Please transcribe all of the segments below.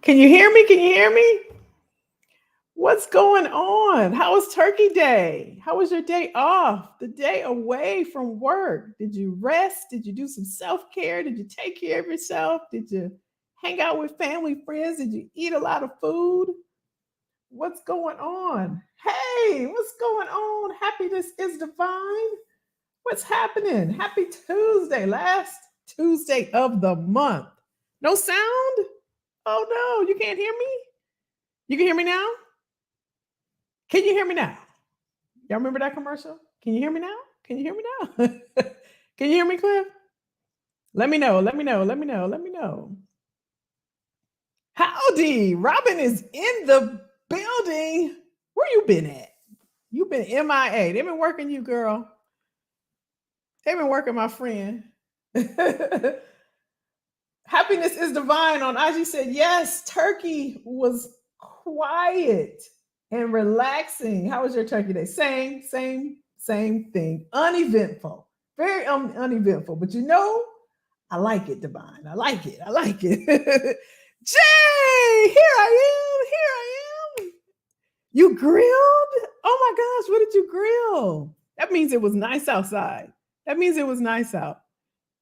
Can you hear me? Can you hear me? What's going on? How was Turkey Day? How was your day off? The day away from work? Did you rest? Did you do some self care? Did you take care of yourself? Did you hang out with family, friends? Did you eat a lot of food? What's going on? Hey, what's going on? Happiness is divine. What's happening? Happy Tuesday, last Tuesday of the month. No sound? Oh no, you can't hear me? You can hear me now? Can you hear me now? Y'all remember that commercial? Can you hear me now? Can you hear me now? Can you hear me, Cliff? Let me know. Let me know. Let me know. Let me know. Howdy. Robin is in the building. Where you been at? You been MIA. They've been working you, girl. They've been working my friend. Happiness is divine on IG said, yes, Turkey was quiet and relaxing. How was your Turkey Day? Same thing. Uneventful. Very uneventful. But I like it, Divine. I like it. Jay, here I am. You grilled? Oh my gosh, what did you grill? That means it was nice outside. That means it was nice out.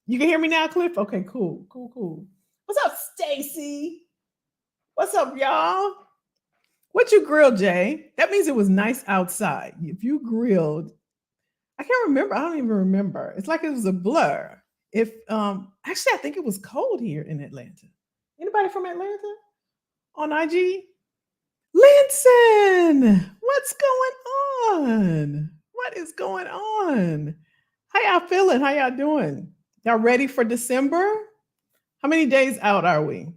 You can hear me now, Cliff? Okay, cool. What's up, Stacy? What's up, y'all? What you grilled, Jay? That means it was nice outside. If you grilled, I can't remember. I don't even remember. It's like it was a blur. If actually, I think it was cold here in Atlanta. Anybody from Atlanta on IG? Linson, what's going on? What is going on? How y'all feeling? How y'all doing? Y'all ready for December? How many days out are we?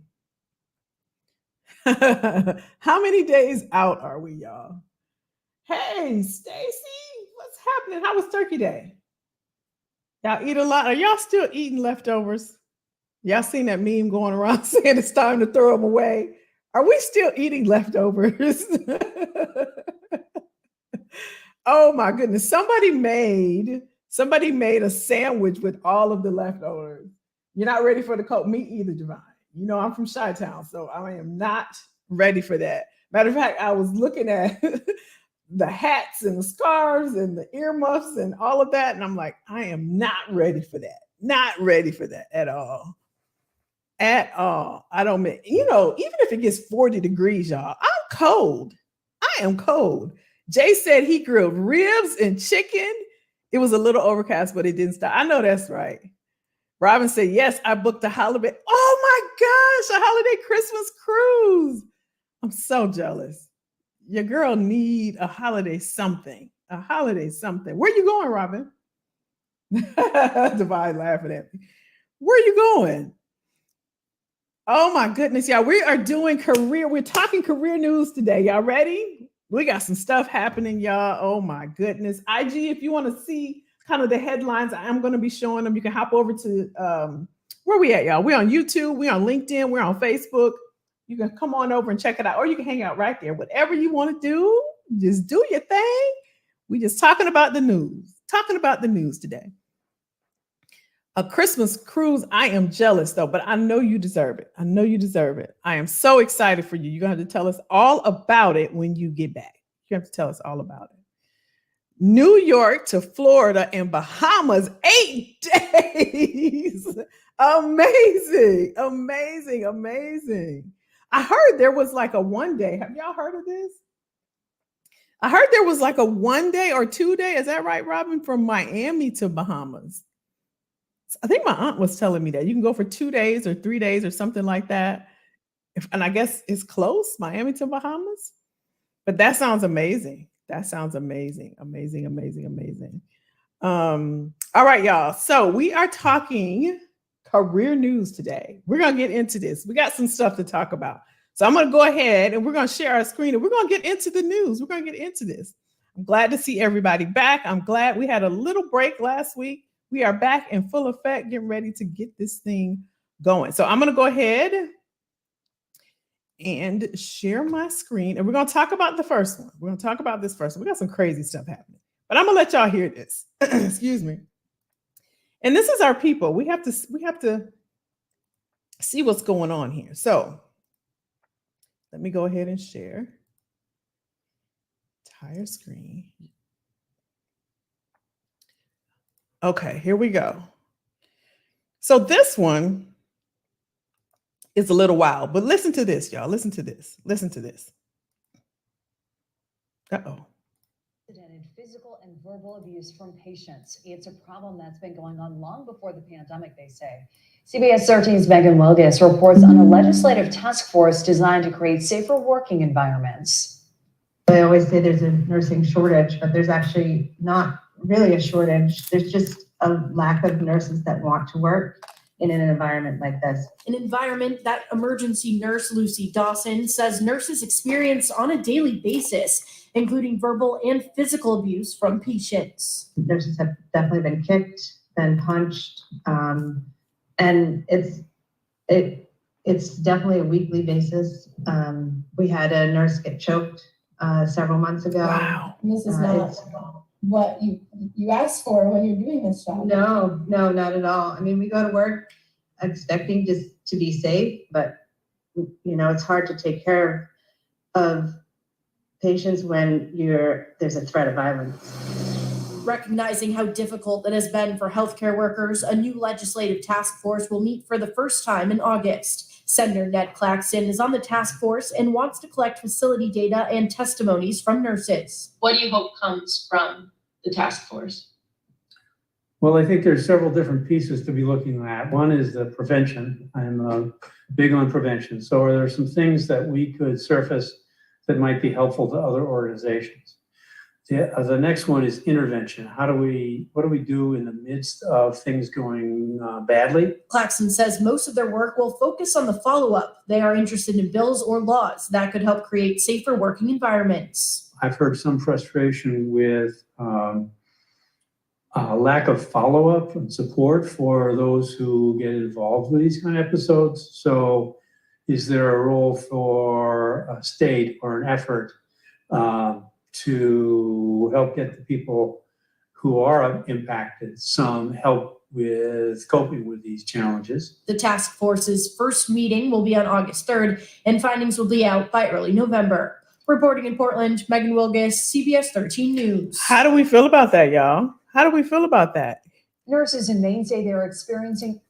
How many days out are we, y'all? Hey, Stacy, what's happening? How was Turkey Day? Y'all eat a lot. Are y'all still eating leftovers? Y'all seen that meme going around saying it's time to throw them away? Are we still eating leftovers? Oh my goodness. Somebody made a sandwich with all of the leftovers. You're not ready for the coat. Me either, Divine. You know, I'm from Chi-Town, so I am not ready for that. Matter of fact, I was looking at the hats and the scarves and the earmuffs and all of that, and I'm like, I am not ready for that. Not ready for that at all. At all. I don't mean, even if it gets 40 degrees, y'all, I'm cold. I am cold. Jay said he grilled ribs and chicken. It was a little overcast, but it didn't stop. I know that's right. Robin said, yes, I booked a holiday. Oh my gosh, a holiday Christmas cruise. I'm so jealous. Your girl need a holiday something. A holiday something. Where you going, Robin? Divine laughing at me. Where you going? Oh my goodness, y'all. We are doing we're talking career news today. Y'all ready? We got some stuff happening, y'all. Oh my goodness. IG, if you want to see kind of the headlines, I am going to be showing them. You can hop over to where we at, y'all. We're on YouTube, we're on LinkedIn, we're on Facebook. You can come on over and check it out, or you can hang out right there. Whatever you want to do, just do your thing. We just talking about the news today. A Christmas cruise. I am jealous though, but I know you deserve it. I am so excited for you. You're going to have to tell us all about it when you get back. You have to tell us all about it. New York to Florida and Bahamas, 8 days. Amazing. I heard there was like a 1 day. Have y'all heard of this? I heard there was like a 1 day or 2 day. Is that right, Robin? From Miami to Bahamas. I think my aunt was telling me that you can go for 2 days or 3 days or something like that. And I guess it's close, Miami to Bahamas. But that sounds amazing. Amazing. All right, y'all. So we are talking career news today. We're going to get into this. We got some stuff to talk about. So I'm going to go ahead and we're going to share our screen and we're going to get into the news. We're going to get into this. I'm glad to see everybody back. I'm glad we had a little break last week. We are back in full effect, getting ready to get this thing going. So I'm going to go ahead and share my screen. And we're going to talk about the first one. We're going to talk about this first one. We got some crazy stuff happening. But I'm going to let y'all hear this. Excuse me. And this is our people. We have to see what's going on here. So Let me go ahead and share. Entire screen. Okay, here we go. So this one is a little wild, but listen to this, y'all. Listen to this. Listen to this. Uh-oh. Physical and verbal abuse from patients. It's a problem that's been going on long before the pandemic, they say. CBS 13's Megan Wilgus reports on a legislative task force designed to create safer working environments. I always say there's a nursing shortage, but there's actually not really a shortage. There's just a lack of nurses that want to work in an environment like this. An environment that emergency nurse Lucy Dawson says nurses experience on a daily basis, including verbal and physical abuse from patients. Nurses have definitely been kicked, been punched, and it's definitely a weekly basis. We had a nurse get choked several months ago. Wow. This is not what you asked for when you're doing this job. No, not at all. I mean, we go to work expecting just to be safe, but it's hard to take care of patients when there's a threat of violence. Recognizing how difficult it has been for healthcare workers, a new legislative task force will meet for the first time in August. Senator Ned Claxton is on the task force and wants to collect facility data and testimonies from nurses. What do you hope comes from the task force? Well, I think there's several different pieces to be looking at. One is the prevention. I'm big on prevention. So are there some things that we could surface that might be helpful to other organizations? The next one is intervention. What do we do in the midst of things going badly? Claxton says most of their work will focus on the follow-up. They are interested in bills or laws that could help create safer working environments. I've heard some frustration with lack of follow-up and support for those who get involved with these kind of episodes. So is there a role for a state or an effort to help get the people who are impacted some help with coping with these challenges? The task force's first meeting will be on August 3rd, and findings will be out by early November. Reporting in Portland, Megan Wilgus, CBS 13 News. How do we feel about that, y'all? How do we feel about that? Nurses in Maine say they're experiencing.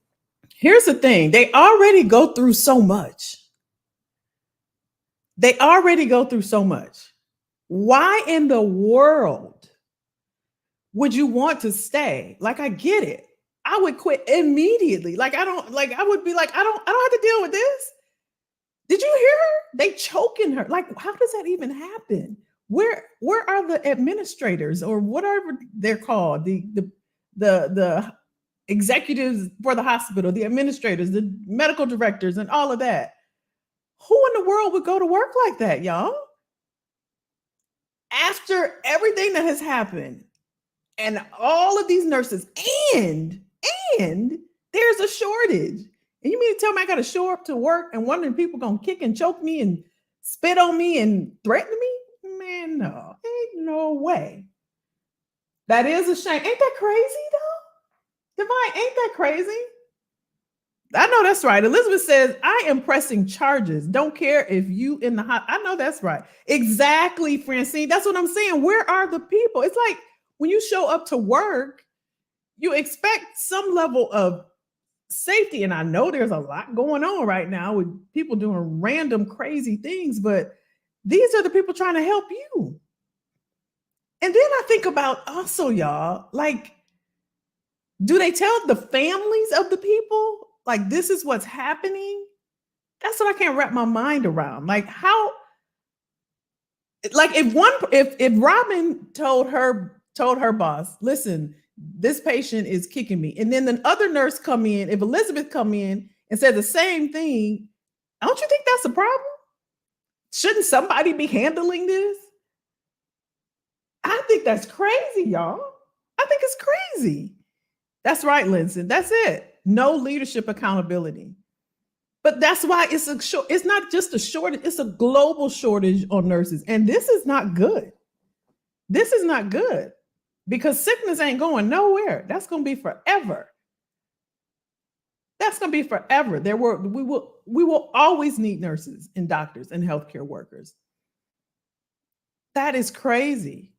Here's the thing. They already go through so much. Why in the world would you want to stay? Like, I get it. I would quit immediately. I would be like, I don't have to deal with this. Did you hear her? They choking her. Like, how does that even happen? Where are the administrators or whatever they're called? The executives for the hospital, the administrators, the medical directors, and all of that. Who in the world would go to work like that, y'all? After everything that has happened and all of these nurses, and there's a shortage. And you mean to tell me I got to show up to work and one of the people going to kick and choke me and spit on me and threaten me? Man, no, ain't no way. That is a shame. Ain't that crazy though? Divine, ain't that crazy? I know that's right. Elizabeth says, I am pressing charges. Don't care if you in the hot. I know that's right. Exactly, Francine. That's what I'm saying. Where are the people? It's like when you show up to work, you expect some level of safety. And I know there's a lot going on right now with people doing random crazy things, but these are the people trying to help you. And then I think about also, y'all, like, do they tell the families of the people? Like, this is what's happening. That's what I can't wrap my mind around. Like, how, like if Robin told her boss, listen, this patient is kicking me. And then the other nurse come in, if Elizabeth come in and said the same thing, don't you think that's a problem? Shouldn't somebody be handling this? I think that's crazy, y'all. I think it's crazy. That's right, Linson. That's it. No leadership accountability. But that's why it's not just a shortage, it's a global shortage on nurses. And this is not good. This is not good because sickness ain't going nowhere. That's going to be forever. That's going to be forever. We will always need nurses and doctors and healthcare workers. That is crazy.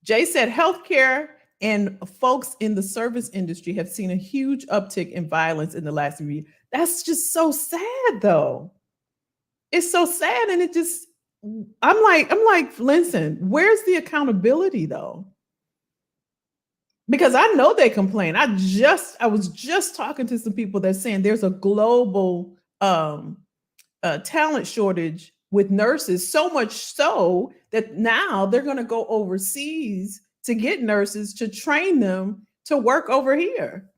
Jay said healthcare and folks in the service industry have seen a huge uptick in violence in the last year. That's just so sad, though. It's so sad, and it just, I'm like, listen, where's the accountability, though? Because I know they complain. I was just talking to some people that saying there's a global talent shortage with nurses, so much so that now they're going to go overseas to get nurses to train them to work over here.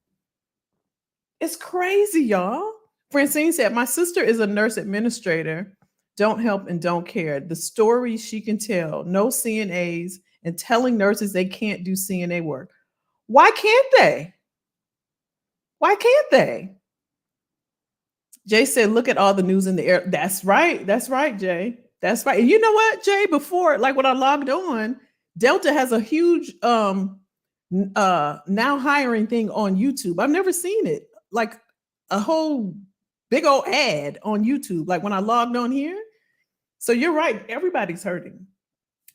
It's crazy, y'all. Francine said, my sister is a nurse administrator. Don't help and don't care. The stories she can tell, no CNAs, and telling nurses they can't do CNA work. Why can't they? Why can't they? Jay said, look at all the news in the air. That's right. That's right, Jay. That's right. And you know what, Jay, before, like when I logged on, Delta has a huge now hiring thing on YouTube. I've never seen it. Like a whole big old ad on YouTube, like when I logged on here. So you're right. Everybody's hurting.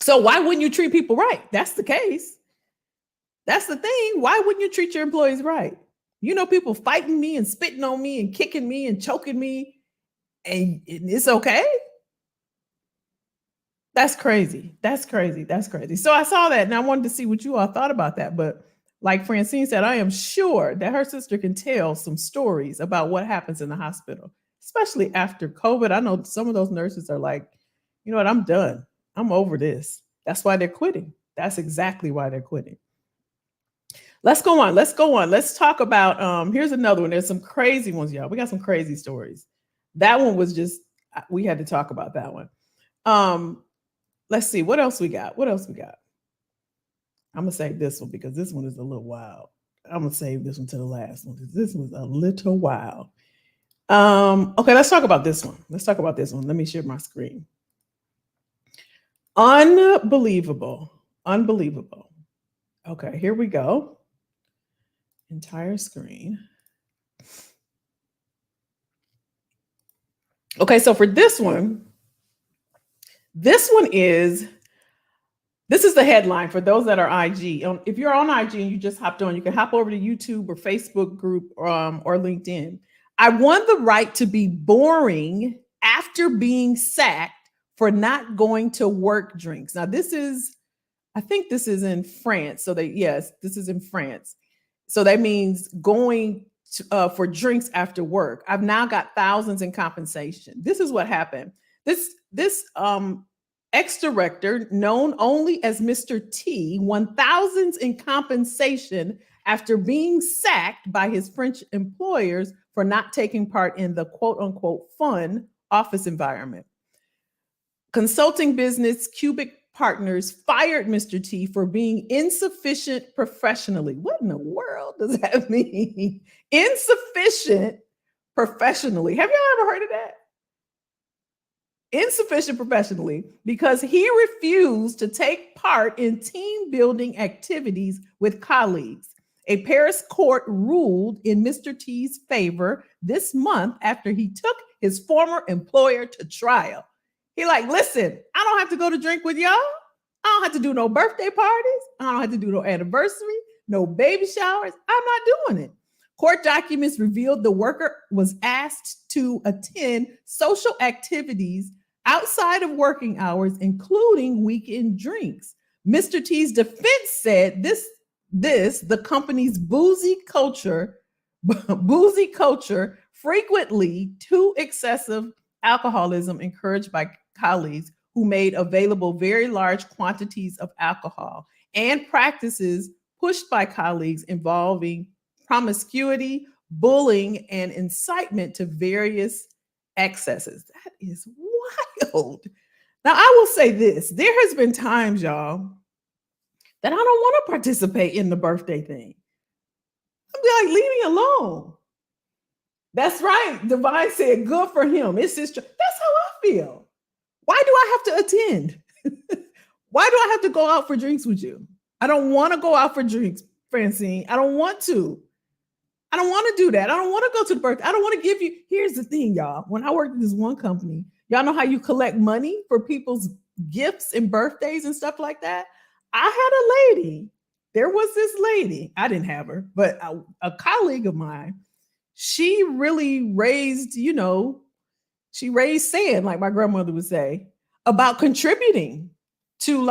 So why wouldn't you treat people right? That's the case. That's the thing. Why wouldn't you treat your employees right? You know, people fighting me and spitting on me and kicking me and choking me, and it's okay. That's crazy. That's crazy. That's crazy. So I saw that and I wanted to see what you all thought about that. But like Francine said, I am sure that her sister can tell some stories about what happens in the hospital, especially after COVID. I know some of those nurses are like, you know what, I'm done. I'm over this. That's why they're quitting. That's exactly why they're quitting. Let's go on. Let's go on. Let's talk about, here's another one. There's some crazy ones, y'all. We got some crazy stories. That one was just, we had to talk about that one. Let's see. What else we got? What else we got? I'm going to save this one because this one is a little wild. I'm going to save this one to the last one because this one's a little wild. Okay, let's talk about this one. Let's talk about this one. Let me share my screen. Unbelievable. Unbelievable. Okay, here we go. Entire screen. Okay, so for this one is the headline for those that are IG. If you're on IG and you just hopped on, you can hop over to YouTube or Facebook group or LinkedIn. I won the right to be boring after being sacked for not going to work drinks. Now I think this is in France. So this is in France. So that means going for drinks after work. I've now got thousands in compensation. This is what happened. This ex-director, known only as Mr. T, won thousands in compensation after being sacked by his French employers for not taking part in the quote unquote fun office environment. Consulting business Cubic Partners fired Mr. T for being insufficient professionally. What in the world does that mean? Insufficient professionally. Have y'all ever heard of that? Insufficient professionally because he refused to take part in team building activities with colleagues. A Paris court ruled in Mr. T's favor this month after he took his former employer to trial. He like, listen, I don't have to go to drink with y'all. I don't have to do no birthday parties. I don't have to do no anniversary, no baby showers. I'm not doing it. Court documents revealed the worker was asked to attend social activities outside of working hours, including weekend drinks. Mr. T's defense said the company's boozy culture, frequently too excessive alcoholism encouraged by colleagues who made available very large quantities of alcohol, and practices pushed by colleagues involving promiscuity, bullying, and incitement to various excesses. That is wild. Now, I will say this. There has been times, y'all, that I don't want to participate in the birthday thing. I'll be like, leave me alone. That's right. Divine said, good for him. It's his choice. That's how I feel. Why do I have to attend? Why do I have to go out for drinks with you? I don't want to go out for drinks, Francine. I don't want to. I don't want to do that. I don't want to go to the birthday. I don't want to give you. Here's the thing, y'all. When I worked at this one company, y'all know how you collect money for people's gifts and birthdays and stuff like that? I had a lady. There was this lady. I didn't have her, but a colleague of mine, she really raised, she raised sand, like my grandmother would say, about contributing to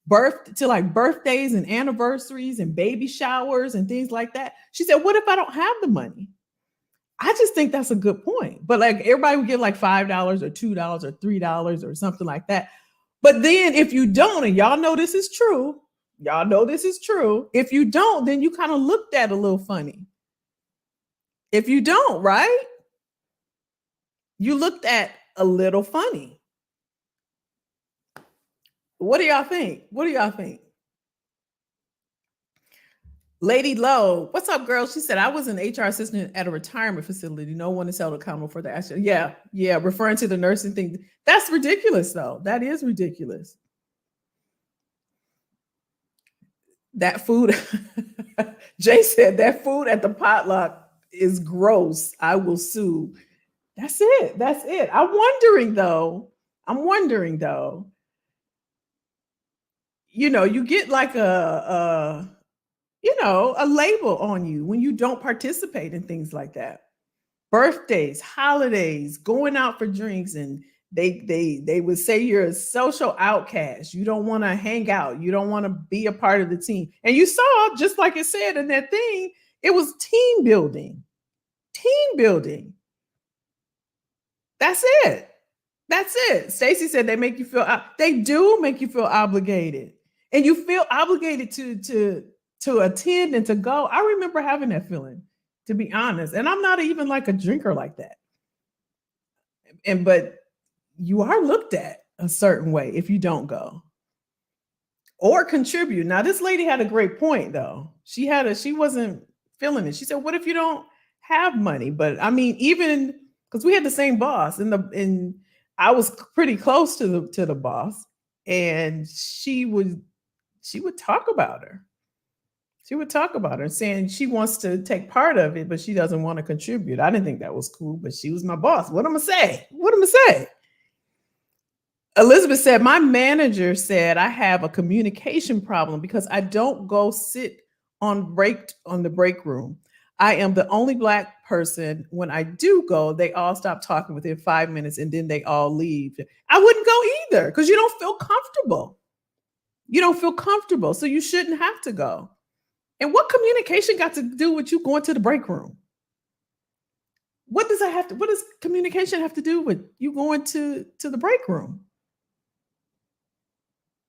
birthdays and anniversaries and baby showers and things like that. She said, what if I don't have the money? I just think that's a good point. But like everybody would give like $5 or $2 or $3 or something like that. But then if you don't, and y'all know this is true, if you don't, then you kind of looked at a little funny. If you don't, right? You looked at a little funny. What do y'all think? Lady Lowe, what's up, girl? She said, I was an HR assistant at a retirement facility. No one is held accountable for the action. Yeah, referring to the nursing thing. That's ridiculous, though. That is ridiculous. That food, Jay said, that food at the potluck is gross. I will sue. That's it. I'm wondering though, you get like a label on you when you don't participate in things like that. Birthdays, holidays, going out for drinks, and they would say you're a social outcast. You don't want to hang out. You don't want to be a part of the team. And you saw, just like it said in that thing, it was team building. That's it. Stacy said they make you feel, they do make you feel obligated. And you feel obligated to attend and to go. I remember having that feeling, to be honest. And I'm not even like a drinker like that. But you are looked at a certain way if you don't go or contribute. Now, this lady had a great point though. She wasn't feeling it. She said, what if you don't have money? But I mean, even because we had the same boss and I was pretty close to the boss, and she would talk about her. She would talk about her, saying she wants to take part of it, but she doesn't want to contribute. I didn't think that was cool, but she was my boss. What am I say? Elizabeth said, my manager said I have a communication problem because I don't go sit on the break room. I am the only Black person. When I do go, they all stop talking within 5 minutes and then they all leave. I wouldn't go either because you don't feel comfortable. So you shouldn't have to go. And what communication got to do with you going to the break room? What does communication have to do with you going to the break room?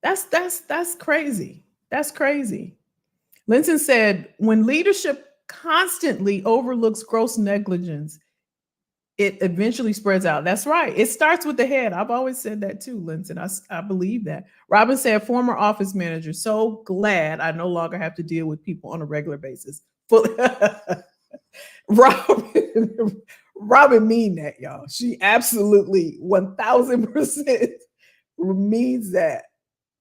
That's crazy. That's crazy. Linton said, when leadership constantly overlooks gross negligence, it eventually spreads out. That's right. It starts with the head. I've always said that too, Linton. I believe that. Robin said, former office manager, so glad I no longer have to deal with people on a regular basis. Robin mean that, y'all. She absolutely 1000% means that.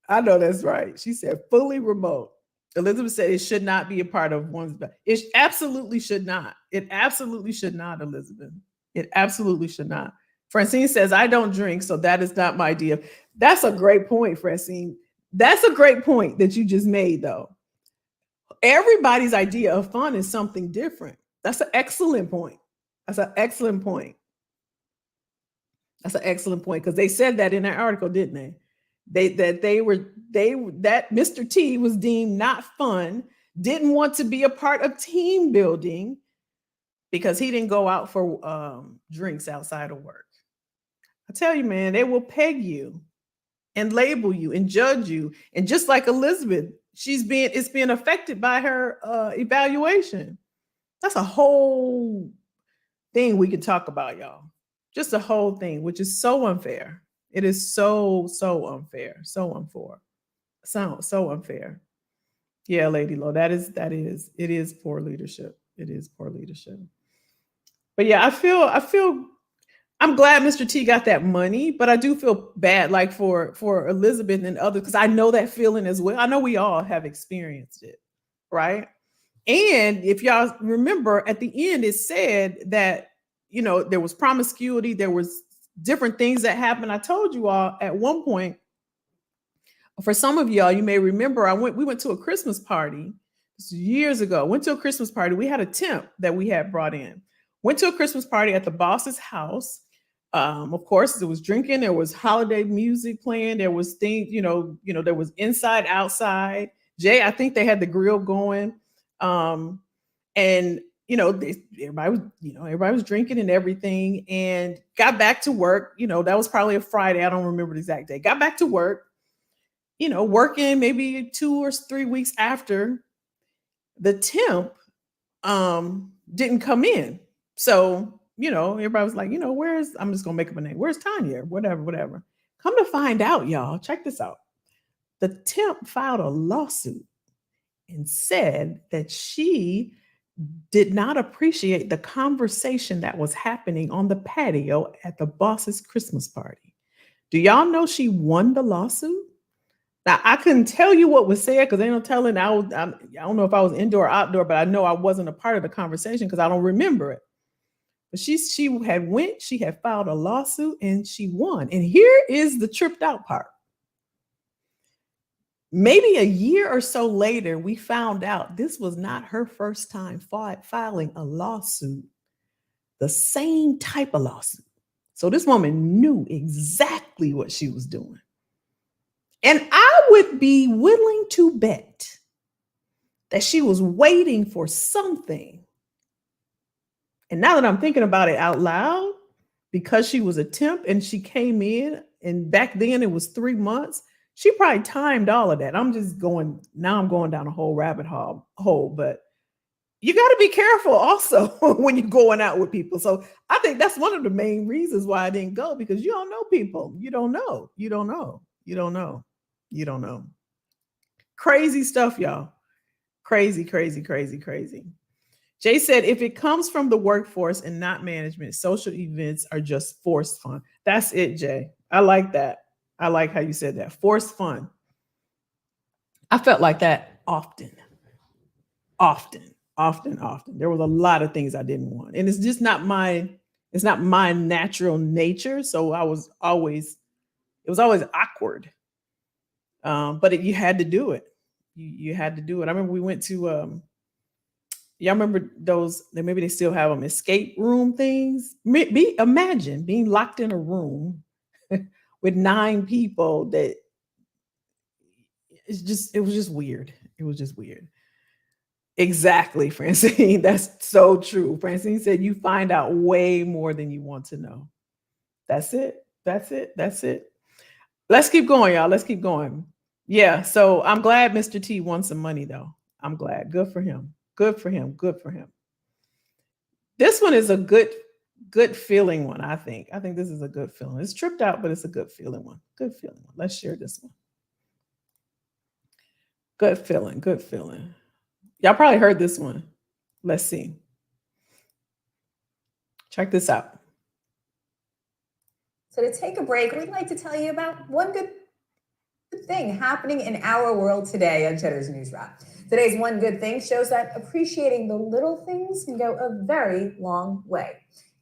I know that's right. She said fully remote. Elizabeth said it should not be a part of one's. It absolutely should not. It absolutely should not, Elizabeth. It absolutely should not. Francine says, I don't drink, so that is not my idea. That's a great point, Francine. That's a great point that you just made, though. Everybody's idea of fun is something different. That's an excellent point. That's an excellent point because they said that in that article, didn't they? That Mr. T was deemed not fun, didn't want to be a part of team building because he didn't go out for drinks outside of work. I tell you, man, they will peg you and label you and judge you. And just like Elizabeth, it's being affected by her evaluation. That's a whole thing we could talk about, y'all. Just a whole thing, which is so unfair. It is so unfair. So unfair. Yeah, Lady Low, it is poor leadership. It is poor leadership. But yeah, I'm glad Mr. T got that money, but I do feel bad, like for Elizabeth and others, because I know that feeling as well. I know we all have experienced it, right? And if y'all remember, at the end, it said that, you know, there was promiscuity, there was different things that happened. I told you all at one point, for some of y'all, you may remember, we went to a Christmas party years ago. Went to a Christmas party. We had a temp that we had brought in. Went to a Christmas party at the boss's house. Of course, there was drinking. There was holiday music playing. There was things, there was inside, outside. Jay, I think they had the grill going, and everybody was drinking and everything. And got back to work. That was probably a Friday. I don't remember the exact day. Got back to work. Working maybe 2 or 3 weeks after, the temp didn't come in. So, everybody was like, I'm just gonna make up a name. Where's Tanya? Whatever. Come to find out, y'all, check this out. The temp filed a lawsuit and said that she did not appreciate the conversation that was happening on the patio at the boss's Christmas party. Do y'all know she won the lawsuit? Now, I couldn't tell you what was said because ain't no telling. I don't know if I was indoor or outdoor, but I know I wasn't a part of the conversation because I don't remember it. But she had filed a lawsuit and she won. And here is the tripped out part. Maybe a year or so later, we found out this was not her first time filing a lawsuit, the same type of lawsuit. So this woman knew exactly what she was doing. And I would be willing to bet that she was waiting for something. And now that I'm thinking about it out loud, because she was a temp and she came in, and back then it was 3 months, she probably timed all of that. I'm going down a whole rabbit hole, but you got to be careful also when you're going out with people. So I think that's one of the main reasons why I didn't go, because you don't know people. You don't know. Crazy stuff, y'all. Crazy. Jay said, if it comes from the workforce and not management, social events are just forced fun. That's it, Jay. I like that. I like how you said that. Forced fun. I felt like that often. There was a lot of things I didn't want. And it's just not my natural nature. So it was always awkward. But you had to do it. You had to do it. I remember we went to, y'all remember those, maybe they still have them, escape room things? Imagine being locked in a room with 9 people that it was just weird. It was just weird. Exactly, Francine. That's so true. Francine said you find out way more than you want to know. That's it. Let's keep going, y'all. Let's keep going. Yeah, so I'm glad Mr. T won some money, though. I'm glad. Good for him. This one is a good feeling one, I think. I think this is a good feeling. It's tripped out, but it's a good feeling one. Let's share this one. Good feeling. Y'all probably heard this one. Let's see. Check this out. So to take a break, we'd like to tell you about one good thing happening in our world today on Cheddar's News Wrap. Today's one good thing shows that appreciating the little things can go a very long way.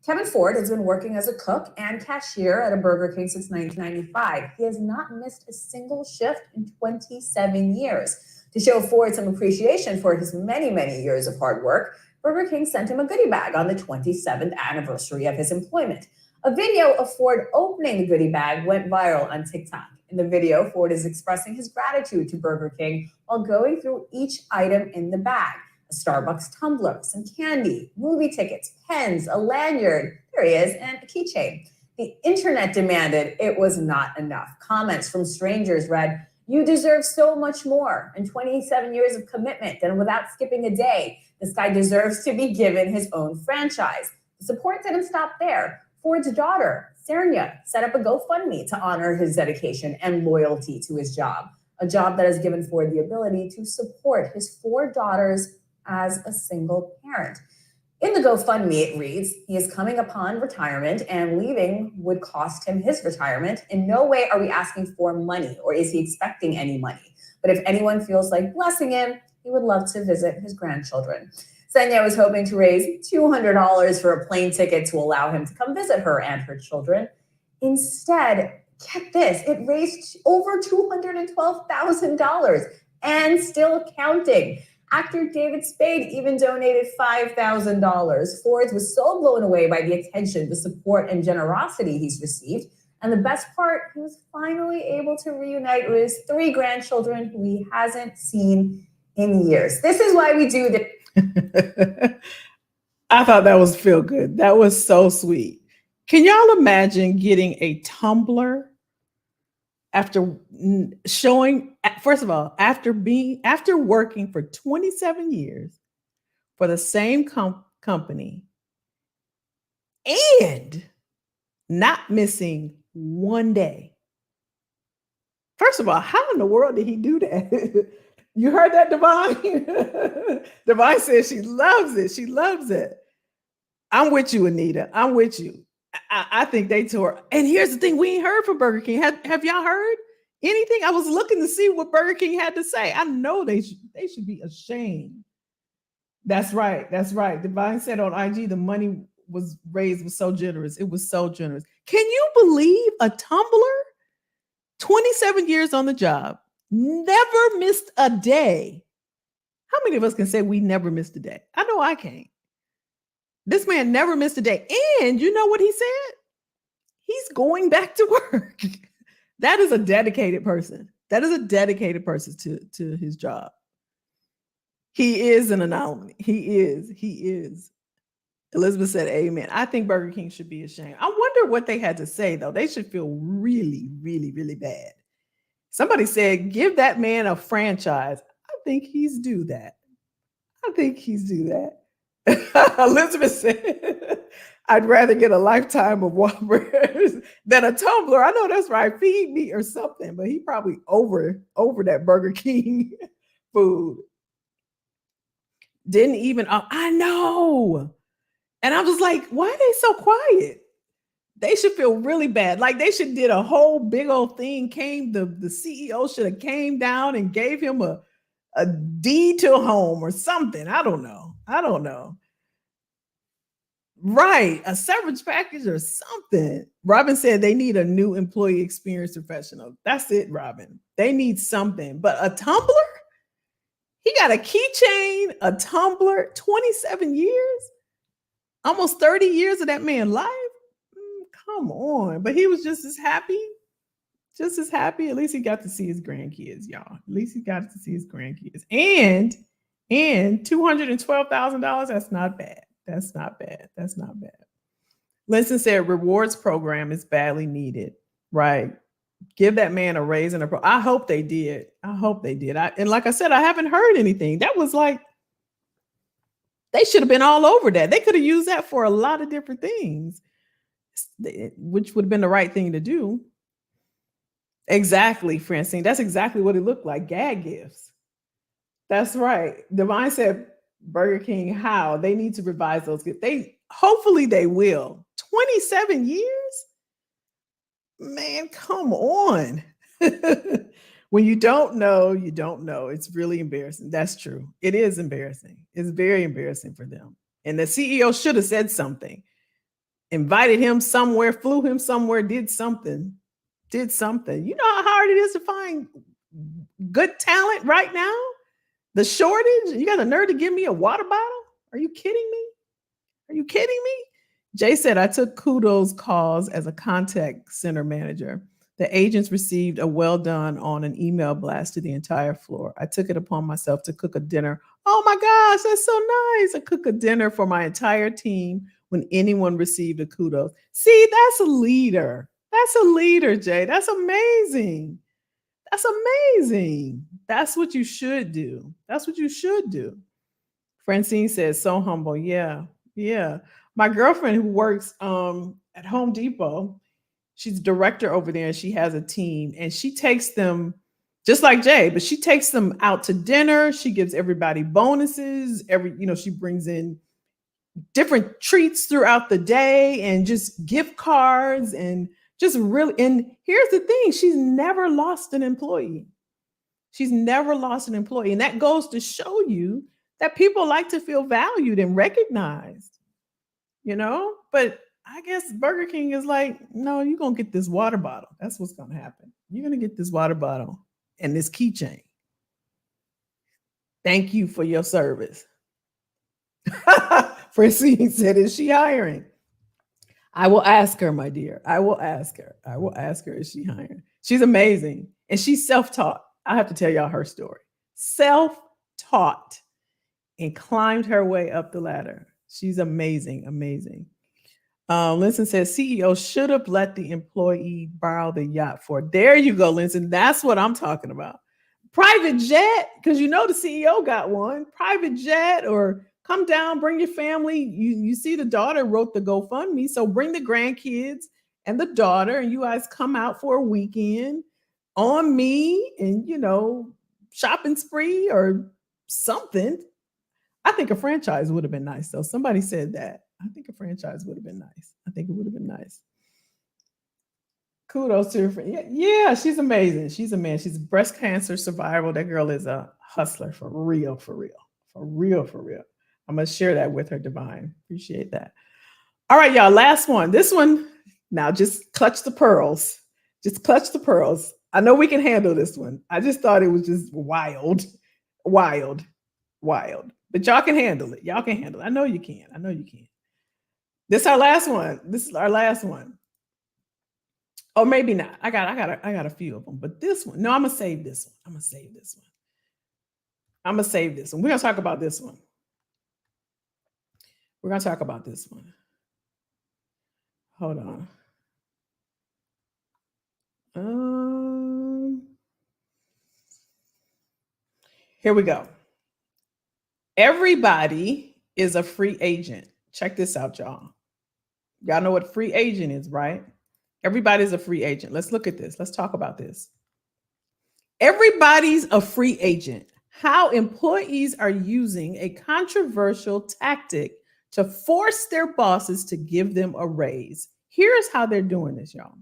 Kevin Ford has been working as a cook and cashier at a Burger King since 1995. He has not missed a single shift in 27 years. To show Ford some appreciation for his many, many years of hard work, Burger King sent him a goodie bag on the 27th anniversary of his employment. A video of Ford opening the goodie bag went viral on TikTok. In the video, Ford is expressing his gratitude to Burger King while going through each item in the bag. A Starbucks tumbler, some candy, movie tickets, pens, a lanyard, there he is, and a keychain. The internet demanded it was not enough. Comments from strangers read, "You deserve so much more. In 27 years of commitment and without skipping a day, this guy deserves to be given his own franchise." The support didn't stop there. Ford's daughter, Sernia, set up a GoFundMe to honor his dedication and loyalty to his job, a job that has given Ford the ability to support his 4 daughters as a single parent. In the GoFundMe, it reads, he is coming upon retirement and leaving would cost him his retirement. In no way are we asking for money or is he expecting any money. But if anyone feels like blessing him, he would love to visit his grandchildren. Senya was hoping to raise $200 for a plane ticket to allow him to come visit her and her children. Instead, get this, it raised over $212,000 and still counting. Actor David Spade even donated $5,000. Forbes was so blown away by the attention, the support, and generosity he's received. And the best part, he was finally able to reunite with his 3 grandchildren who he hasn't seen in years. This is why we do this. I thought that was feel good. That was so sweet. Can y'all imagine getting a tumbler after showing, first of all, after working for 27 years for the same company and not missing one day? First of all, how in the world did he do that? You heard that, Divine? Divine says she loves it. She loves it. I'm with you, Anita. I'm with you. I think they tore. And here's the thing: we ain't heard from Burger King. Have y'all heard anything? I was looking to see what Burger King had to say. I know they should be ashamed. That's right. That's right. Divine said on IG the money was raised was so generous. It was so generous. Can you believe a tumbler? 27 years on the job, never missed a day. How many of us can say we never missed a day? I know I can't. This man never missed a day. And you know what he said? He's going back to work. That is a dedicated person. That is a dedicated person to his job. He is an anomaly. He is. Elizabeth said, amen. I think Burger King should be ashamed. I wonder what they had to say, though. They should feel really, really, really bad. Somebody said, give that man a franchise. I think he's due that. Elizabeth said, I'd rather get a lifetime of Whoppers than a tumbler. I know that's right. Feed me or something. But he probably over that Burger King food. Didn't even, I know. And I was like, why are they so quiet? They should feel really bad. Like they should did a whole big old thing. The CEO should have came down and gave him a deed to a home or something. I don't know. Right. A severance package or something. Robin said they need a new employee experience professional. That's it, Robin. They need something. But a tumbler? He got a keychain, a tumbler, 27 years? Almost 30 years of that man's life? Come on. But he was just as happy. At least he got to see his grandkids, y'all. At least he got to see his grandkids. And $212,000, that's not bad. That's not bad. Linson said rewards program is badly needed. Right. Give that man a raise and I hope they did. And like I said, I haven't heard anything. That was like, they should have been all over that. They could have used that for a lot of different things, which would have been the right thing to do. Exactly, Francine. That's exactly what it looked like. Gag gifts. That's right. Divine said, Burger King, how? They need to revise those gifts. Hopefully they will. 27 years? Man, come on. When you don't know, you don't know. It's really embarrassing. That's true. It is embarrassing. It's very embarrassing for them. And the CEO should have said something. Invited him somewhere, flew him somewhere, did something. You know how hard it is to find good talent right now? The shortage? You got the nerve to give me a water bottle? Are you kidding me? Jay said, I took kudos calls as a contact center manager. The agents received a well done on an email blast to the entire floor. I took it upon myself to cook a dinner. Oh my gosh, that's so nice. I cook a dinner for my entire team when anyone received a kudos. See, that's a leader. Jay. That's amazing. That's what you should do. Francine says, so humble. Yeah. My girlfriend who works at Home Depot, she's director over there and she has a team and she takes them just like Jay, but she takes them out to dinner. She gives everybody bonuses. She brings in different treats throughout the day and just gift cards and just really. And here's the thing. She's never lost an employee. She's never lost an employee. And that goes to show you that people like to feel valued and recognized, you know? But I guess Burger King is like, no, you're going to get this water bottle. That's what's going to happen. You're going to get this water bottle and this keychain. Thank you for your service. Francine said, is she hiring? I will ask her, my dear. I will ask her. I will ask her, is she hiring? She's amazing. And she's self-taught. I have to tell y'all her story. Self-taught and climbed her way up the ladder. She's amazing, amazing. Linson says CEO should have let the employee borrow the yacht for. There you go, Linson. That's what I'm talking about. Private jet, because you know the CEO got one. Private jet, or come down, bring your family. You see the daughter wrote the GoFundMe, so bring the grandkids and the daughter, and you guys come out for a weekend on me, and shopping spree or something. I think a franchise would have been nice, though. Somebody said that. I think a franchise would have been nice. I think it would have been nice. Kudos to her friend. Yeah, she's amazing. She's a man. She's breast cancer survival. That girl is a hustler for real, for real, for real, for real. I'm going to share that with her, Divine. Appreciate that. All right, y'all. Last one. This one, now just clutch the pearls. Just clutch the pearls. I know we can handle this one. I just thought it was just wild, wild, wild. But y'all can handle it. Y'all can handle it. I know you can. I know you can. This is our last one. This is our last one. Or maybe not. I got a few of them. But this one, no, I'm gonna save this one. I'm gonna save this one. I'm gonna save this one. We're gonna talk about this one. We're gonna talk about this one. Hold on. Here we go. Everybody is a free agent. Check this out, y'all. Y'all know what free agent is, right? Everybody's a free agent. Let's look at this. Let's talk about this. Everybody's a free agent. How employees are using a controversial tactic to force their bosses to give them a raise. Here's how they're doing this, y'all.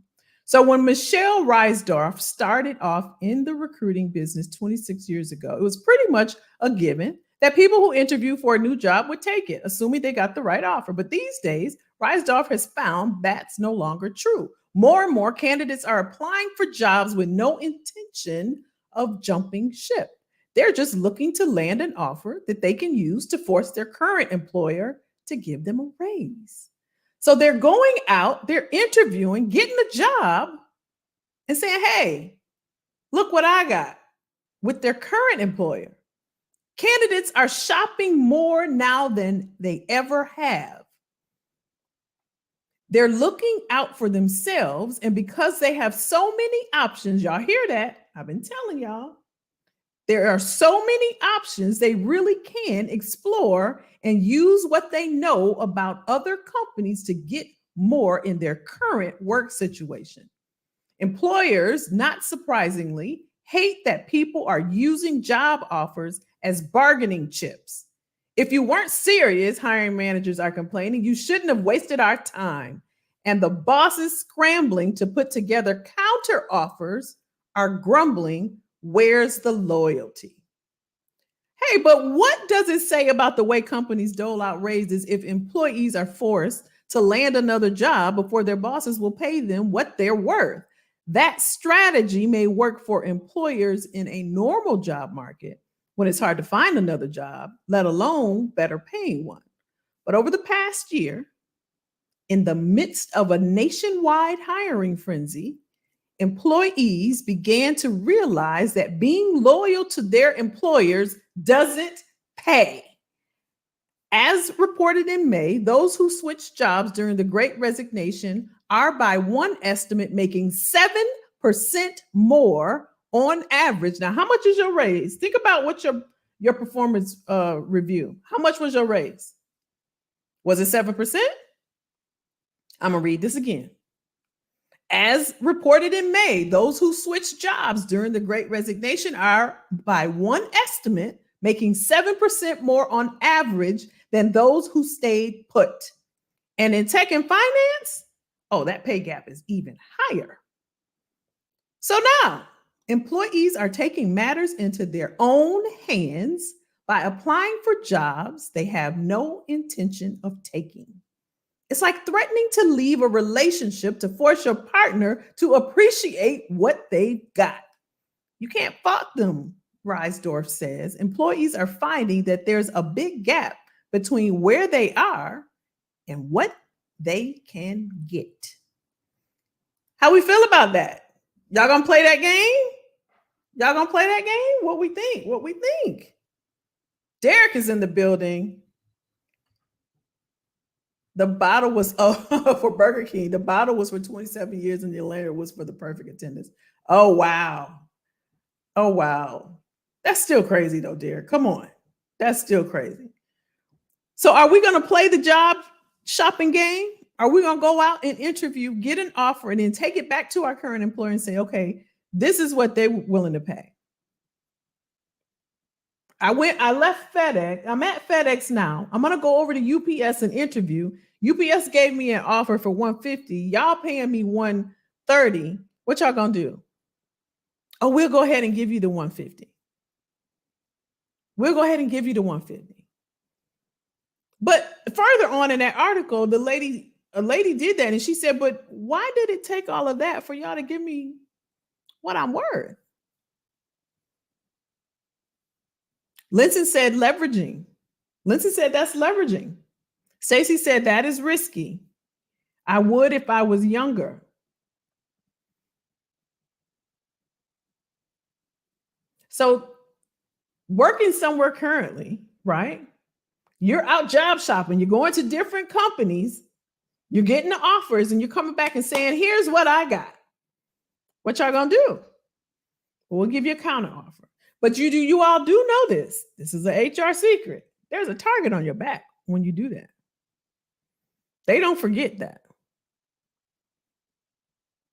So when Michelle Reisdorf started off in the recruiting business 26 years ago, it was pretty much a given that people who interview for a new job would take it, assuming they got the right offer. But these days, Reisdorf has found that's no longer true. More and more candidates are applying for jobs with no intention of jumping ship. They're just looking to land an offer that they can use to force their current employer to give them a raise. So they're going out, they're interviewing, getting a job, and saying, hey, look what I got with their current employer. Candidates are shopping more now than they ever have. They're looking out for themselves, and because they have so many options, y'all hear that? I've been telling y'all. There are so many options, they really can explore and use what they know about other companies to get more in their current work situation. Employers, not surprisingly, hate that people are using job offers as bargaining chips. If you weren't serious, hiring managers are complaining, you shouldn't have wasted our time. And the bosses scrambling to put together counter offers are grumbling, where's the loyalty? Hey, but what does it say about the way companies dole out raises if employees are forced to land another job before their bosses will pay them what they're worth? That strategy may work for employers in a normal job market when it's hard to find another job, let alone better paying one. But over the past year, in the midst of a nationwide hiring frenzy, employees began to realize that being loyal to their employers doesn't pay. As reported in May, those who switched jobs during the Great Resignation are, by one estimate, making 7% more on average. Now, how much is your raise? Think about what your performance review. How much was your raise? Was it 7%? I'm going to read this again. As reported in May, those who switched jobs during the Great Resignation are, by one estimate, making 7% more on average than those who stayed put. And in tech and finance, that pay gap is even higher. So now, employees are taking matters into their own hands by applying for jobs they have no intention of taking. It's like threatening to leave a relationship to force your partner to appreciate what they've got. You can't fault them, Reisdorf says. Employees are finding that there's a big gap between where they are and what they can get. How we feel about that? Y'all gonna play that game? Y'all gonna play that game? What we think? What we think? Derek is in the building. The bottle was for Burger King. The bottle was for 27 years and the letter was for the perfect attendance. Oh, wow. Oh, wow. That's still crazy though, Derek. Come on. That's still crazy. So are we going to play the job shopping game? Are we going to go out and interview, get an offer, and then take it back to our current employer and say, okay, this is what they're willing to pay? I left FedEx. I'm at FedEx now. I'm going to go over to UPS and interview. UPS gave me an offer for $150. Y'all paying me $130. What y'all going to do? Oh, we'll go ahead and give you the $150. We'll go ahead and give you the $150. But further on in that article, a lady did that and she said, but why did it take all of that for y'all to give me what I'm worth? Linton said leveraging. Linton said that's leveraging. Stacy said that is risky. I would if I was younger. So working somewhere currently, right? You're out job shopping. You're going to different companies. You're getting the offers and you're coming back and saying, here's what I got. What y'all gonna do? Well, we'll give you a counter offer. But you all do know this. This is an HR secret. There's a target on your back when you do that. They don't forget that.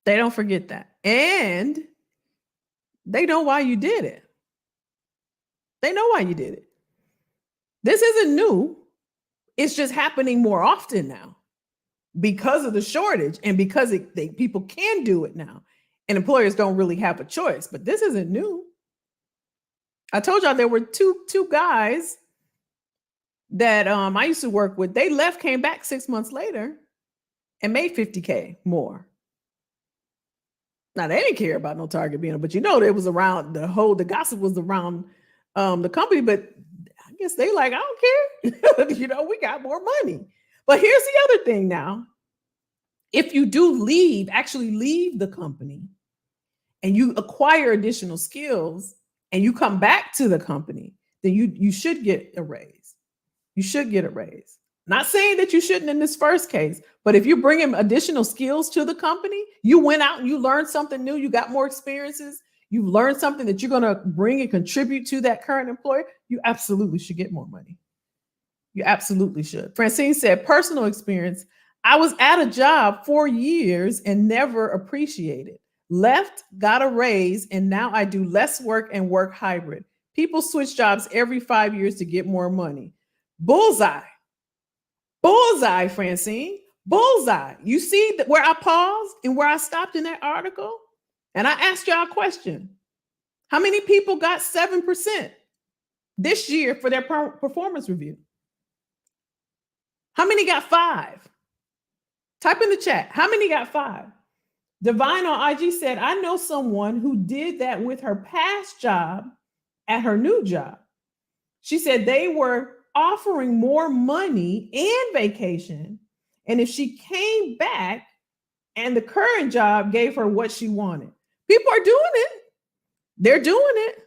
They don't forget that. And they know why you did it. They know why you did it. This isn't new. It's just happening more often now because of the shortage and because people can do it now. And employers don't really have a choice. But this isn't new. I told y'all there were two guys that I used to work with. They left, came back 6 months later and made $50K more. Now they didn't care about no target being, but it was around the gossip was around the company, but I guess they like, I don't care. We got more money. But here's the other thing now. If you do actually leave the company and you acquire additional skills and you come back to the company, then you should get a raise. You should get a raise. Not saying that you shouldn't in this first case, but if you bring in additional skills to the company, you went out and you learned something new, you got more experiences, you've learned something that you're going to bring and contribute to that current employer, you absolutely should get more money. You absolutely should. Francine said, personal experience, I was at a job 4 years and never appreciated. Left, got a raise, and now I do less work and work hybrid. People switch jobs every 5 years to get more money. Bullseye. Bullseye, Francine. Bullseye. You see where I paused and where I stopped in that article? And I asked y'all a question. How many people got 7% this year for their performance review? How many got 5? Type in the chat. How many got 5? Divine on IG said, I know someone who did that with her past job at her new job. She said they were offering more money and vacation. And if she came back and the current job gave her what she wanted, people are doing it. They're doing it.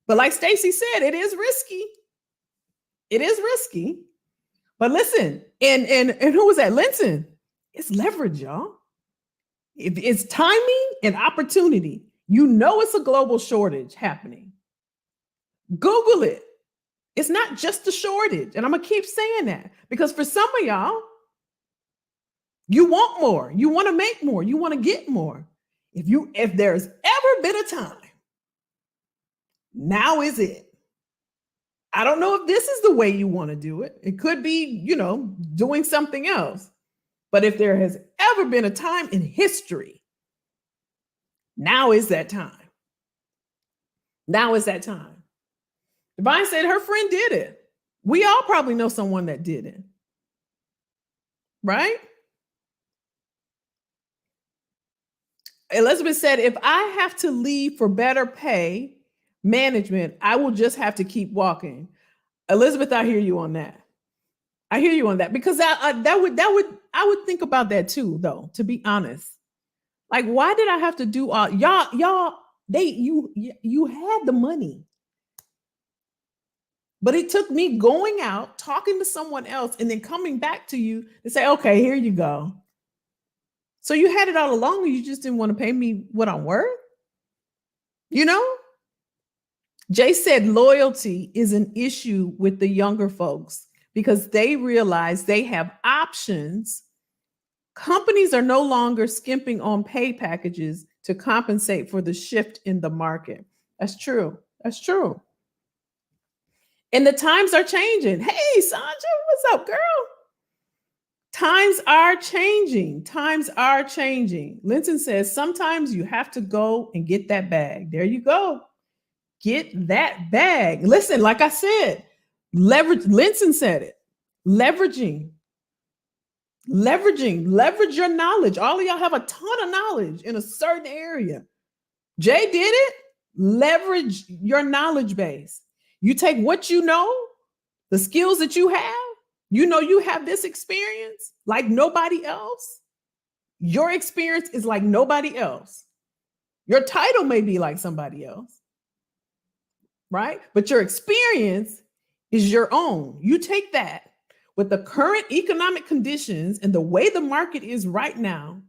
But like Stacy said, it is risky. It is risky. But listen, and who was that? Linton. It's leverage, y'all. It's timing and opportunity. It's a global shortage happening. Google it. It's not just a shortage. And I'm going to keep saying that because for some of y'all, you want more. You want to make more. You want to get more. If there's ever been a time, now is it. I don't know if this is the way you want to do it. It could be, doing something else. But if there has ever been a time in history, now is that time. Now is that time. Divine said her friend did it. We all probably know someone that did it. Right? Elizabeth said, if I have to leave for better pay management, I will just have to keep walking. Elizabeth, I hear you on that. I hear you on that, because I would think about that too, though, to be honest. Like, why did I have to do all y'all? You had the money, but it took me going out, talking to someone else, and then coming back to you to say, okay, here you go. So you had it all along, and you just didn't want to pay me what I'm worth? You know? Jay said loyalty is an issue with the younger folks because they realize they have options. Companies are no longer skimping on pay packages to compensate for the shift in the market. That's true. That's true. And the times are changing. Hey, Sandra, what's up, girl? Times are changing. Times are changing. Linton says, sometimes you have to go and get that bag. There you go. Get that bag. Listen, like I said, leverage. Linton said it. Leverage your knowledge. All of y'all have a ton of knowledge in a certain area. Jay did it. Leverage your knowledge base. You take what you know, the skills that you have, you have this experience like nobody else. Your experience is like nobody else. Your title may be like somebody else, right? But your experience is your own. You take that with the current economic conditions and the way the market is right now,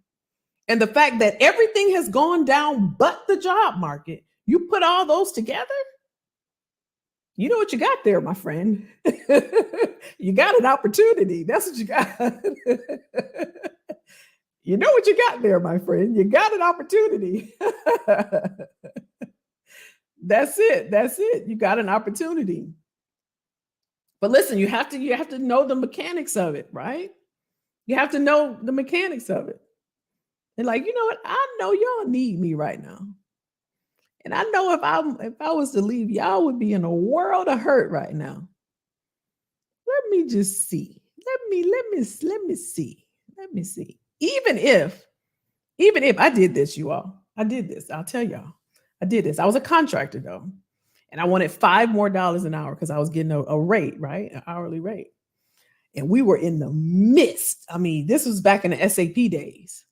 and the fact that everything has gone down but the job market, you put all those together, you know what you got there, my friend. You got an opportunity. That's what you got. You know what you got there, my friend. You got an opportunity. That's it. That's it. You got an opportunity. But listen, you have to know the mechanics of it, right? You have to know the mechanics of it. And like, you know what? I know y'all need me right now. And I know if I was to leave, y'all would be in a world of hurt right now. Let me just see. Let me see. Let me see. Even if I did this, you all, I did this. I'll tell y'all. I did this. I was a contractor though. And I wanted $5 more an hour because I was getting a rate, right? An hourly rate. And we were in the midst. I mean, this was back in the SAP days.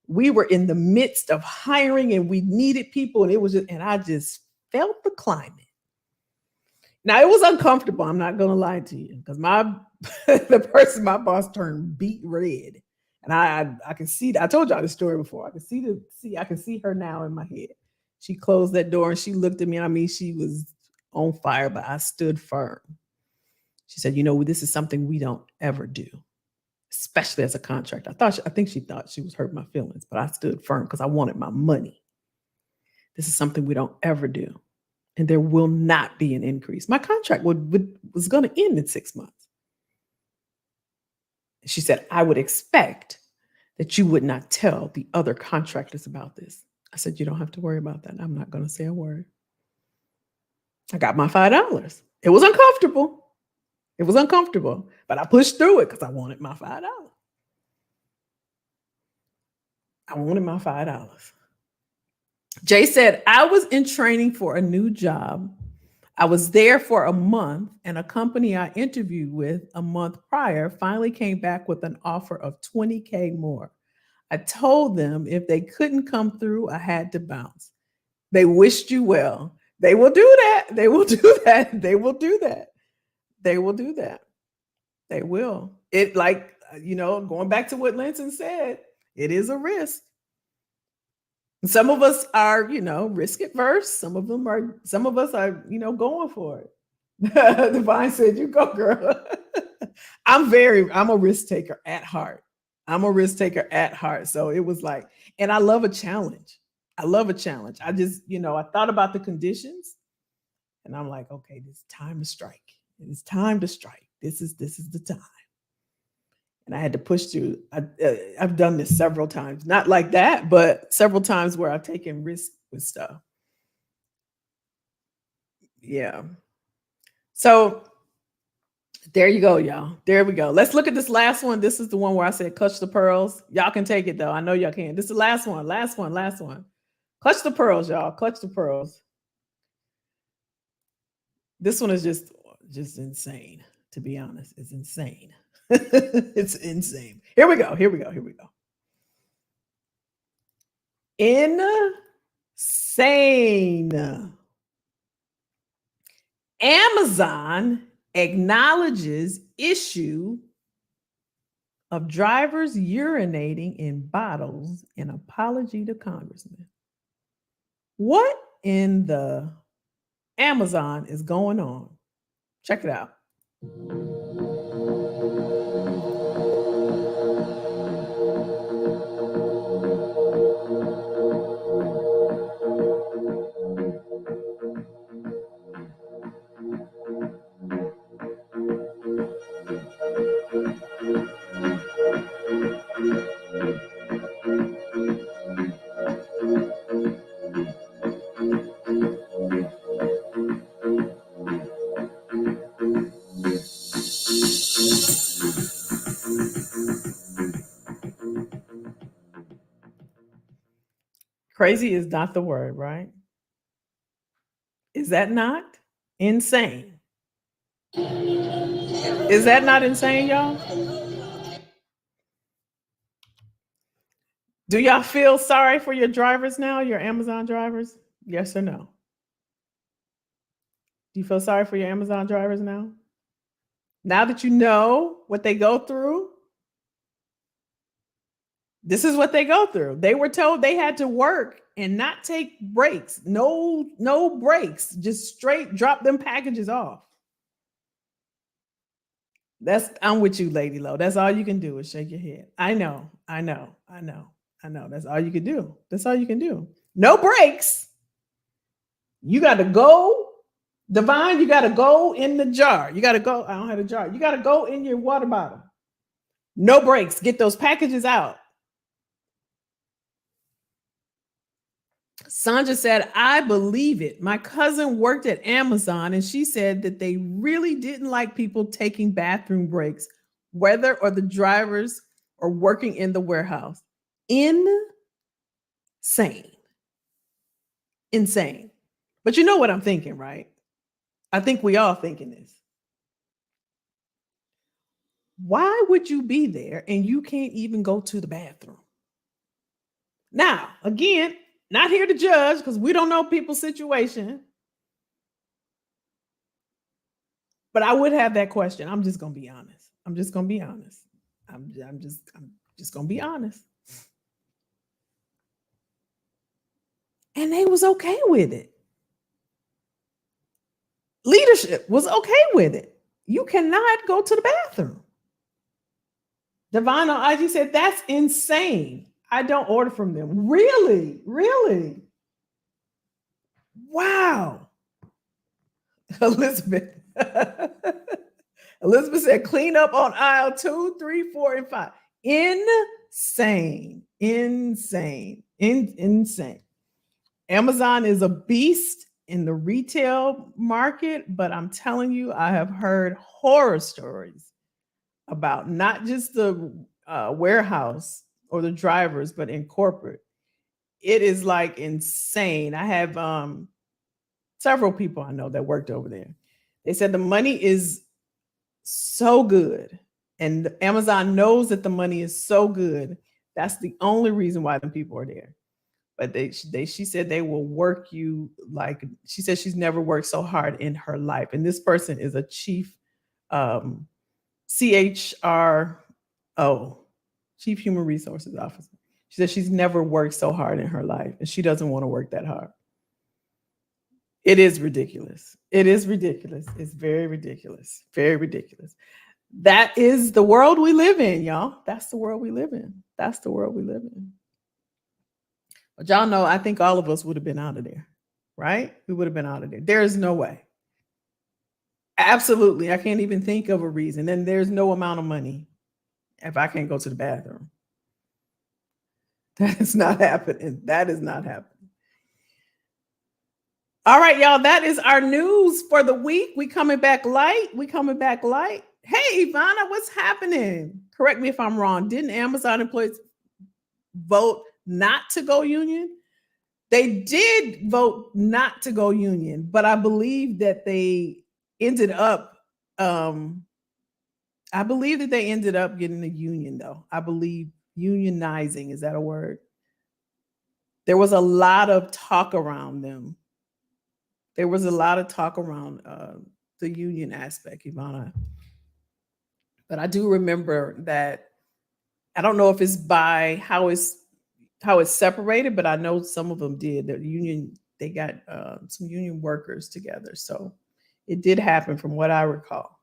We were in the midst of hiring and we needed people. And I just felt the climate. Now it was uncomfortable. I'm not going to lie to you because my boss turned beet red. And I can see, I told y'all this story before. I can see her now in my head. She closed that door and she looked at me. I mean, she was on fire, but I stood firm. She said, this is something we don't ever do, especially as a contractor. I think she thought she was hurting my feelings, but I stood firm because I wanted my money. This is something we don't ever do. And there will not be an increase. My contract was going to end in 6 months. She said, I would expect that you would not tell the other contractors about this. I said, you don't have to worry about that. I'm not going to say a word. I got my $5. It was uncomfortable. But I pushed through it because I wanted my $5. Jay said, I was in training for a new job. I was there for a month, and a company I interviewed with a month prior finally came back with an offer of $20K more. I told them if they couldn't come through, I had to bounce. They wished you well. They will do that. They will do that. They will do that. They will do that. They will. It going back to what Linton said, it is a risk. Some of us are, risk adverse. Some of us are, going for it. Divine said, you go, girl. I'm a risk taker at heart. So it was like, and I love a challenge. I just, I thought about the conditions and I'm like, okay, it's time to strike. It's time to strike. This is the time. And I had to push through. I've done this several times, not like that, but several times where I've taken risks with stuff. Yeah. So there you go, y'all. There we go. Let's look at this last one. This is the one where I said clutch the pearls. Y'all can take it though. I know y'all can. This is the last one. Last one. Last one. Clutch the pearls, y'all. Clutch the pearls. This one is just insane, to be honest. It's insane. It's insane. Here we go. Here we go. Here we go. Insane. Amazon acknowledges issue of drivers urinating in bottles in apology to congressman. What in the Amazon is going on? Check it out. Crazy is not the word, right? Is that not insane? Is that not insane, y'all? Do y'all feel sorry for your drivers now, your Amazon drivers? Yes or no? Do you feel sorry for your Amazon drivers now? Now that you know what they go through, this is what they go through. They were told they had to work and not take breaks. No breaks. Just straight drop them packages off. I'm with you, Lady Low. That's all you can do is shake your head. I know. That's all you can do. That's all you can do. No breaks. You got to go. Divine, you got to go in the jar. You got to go. I don't have a jar. You got to go in your water bottle. No breaks. Get those packages out. Sandra said, I believe it. My cousin worked at Amazon and she said that they really didn't like people taking bathroom breaks, whether or the drivers are working in the warehouse. Insane. But you know what I'm thinking, right? I think we all thinking this. Why would you be there and you can't even go to the bathroom? Now, again, not here to judge because we don't know people's situation. But I would have that question. I'm just going to be honest. I'm just going to be honest. And they was okay with it. Leadership was okay with it. You cannot go to the bathroom. Divine on IG said, that's insane. I don't order from them. Really? Wow. Elizabeth said, clean up on aisle 2, 3, 4, and 5. Insane. Amazon is a beast in the retail market, but I'm telling you, I have heard horror stories about not just the warehouse or the drivers, but in corporate. It is like insane. I have several people I know that worked over there. They said the money is so good, and Amazon knows that the money is so good. That's the only reason why the people are there. But she said they will work you like, she said she's never worked so hard in her life. And this person is a chief CHRO, Chief Human Resources Officer. She said she's never worked so hard in her life and she doesn't want to work that hard. It is ridiculous. It's very ridiculous. That is the world we live in, y'all. That's the world we live in. But y'all know, I think all of us would have been out of there, right? We would have been out of there. There is no way. Absolutely. I can't even think of a reason. And there's no amount of money if I can't go to the bathroom. That is not happening. All right, y'all. That is our news for the week. We coming back light. Hey, Ivana, what's happening? Correct me if I'm wrong. Didn't Amazon employees vote not to go union? They did vote not to go union, but I believe that they ended up getting a union, though. I believe unionizing, is that a word? There was a lot of talk around them. There was a lot of talk around the union aspect, Ivana. But I do remember that. I don't know if it's by how it's separated, but I know some of them did. The union, they got some union workers together. So it did happen from what I recall.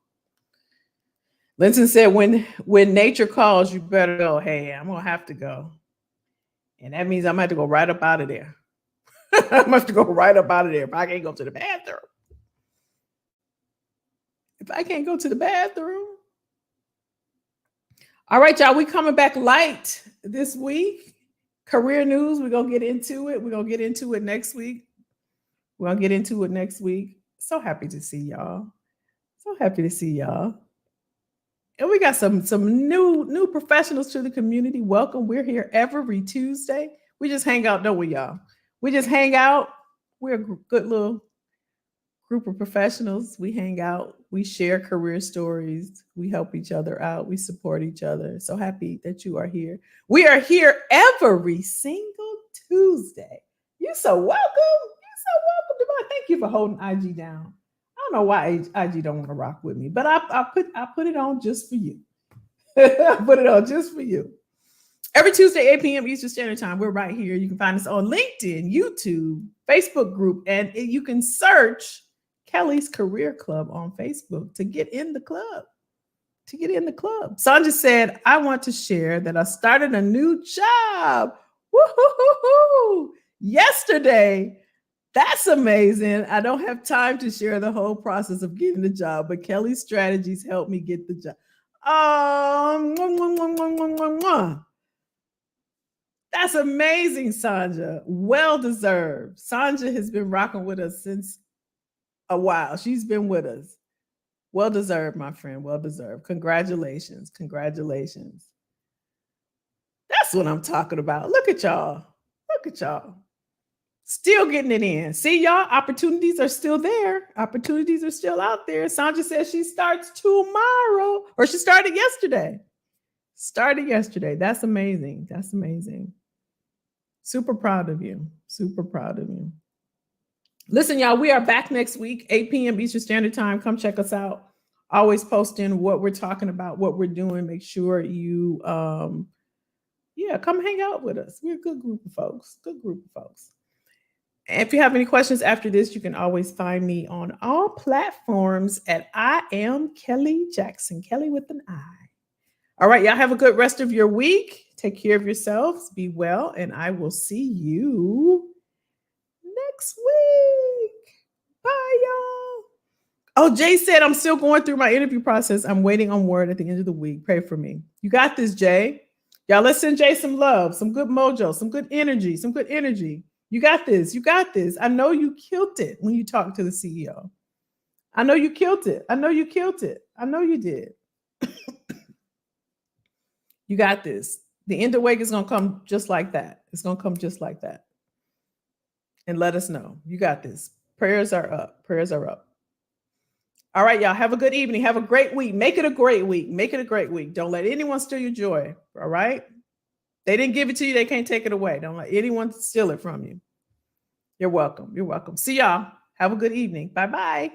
Linton said, when nature calls, you better go. Hey, I'm going to have to go. And that means I'm going to have to go right up out of there. I'm going to have to go right up out of there if I can't go to the bathroom. All right, y'all, we coming back light this week. Career news, we're going to get into it. We're going to get into it next week. So happy to see y'all. And we got some new professionals to the community. Welcome. We're here every Tuesday. We just hang out, don't we, y'all? We just hang out. We're a good little group of professionals. We hang out. We share career stories. We help each other out. We support each other. So happy that you are here. We are here every single Tuesday. You're so welcome. Devon. Thank you for holding IG down. I don't know why IG don't want to rock with me, but I put it on just for you. Every Tuesday, 8 p.m. Eastern Standard Time, we're right here. You can find us on LinkedIn, YouTube, Facebook group, and you can search Kelly's Career Club on Facebook to get in the club. Sandra said, I want to share that I started a new job. Woo-hoo-hoo-hoo. Yesterday. That's amazing. I don't have time to share the whole process of getting the job, but Kelly's strategies helped me get the job. That's amazing, Sandra. Well deserved. Sandra has been rocking with us since a while. She's been with us. Well deserved, my friend. Well deserved. Congratulations. That's what I'm talking about. Look at y'all. Still getting it in. See, y'all, opportunities are still there. Opportunities are still out there. Sandra says she starts tomorrow, or she started yesterday. That's amazing. Super proud of you. Listen, y'all, we are back next week, 8 p.m. Eastern Standard Time. Come check us out. Always posting what we're talking about, what we're doing. Make sure you, come hang out with us. We're a good group of folks. And if you have any questions after this, you can always find me on all platforms at I am Kelly Jackson, Kelly with an I. All right, y'all have a good rest of your week. Take care of yourselves. Be well, and I will see you next week. Bye, y'all. Oh, Jay said, I'm still going through my interview process. I'm waiting on word at the end of the week. Pray for me. You got this, Jay. Y'all, let's send Jay some love, some good mojo, some good energy. You got this. I know you killed it when you talked to the CEO. I know you killed it. I know you did. You got this. The end of the week is going to come just like that. It's going to come just like that. And let us know. You got this. Prayers are up. All right, y'all. Have a good evening. Have a great week. Make it a great week. Don't let anyone steal your joy. All right? They didn't give it to you. They can't take it away. Don't let anyone steal it from you. You're welcome. See y'all. Have a good evening. Bye-bye.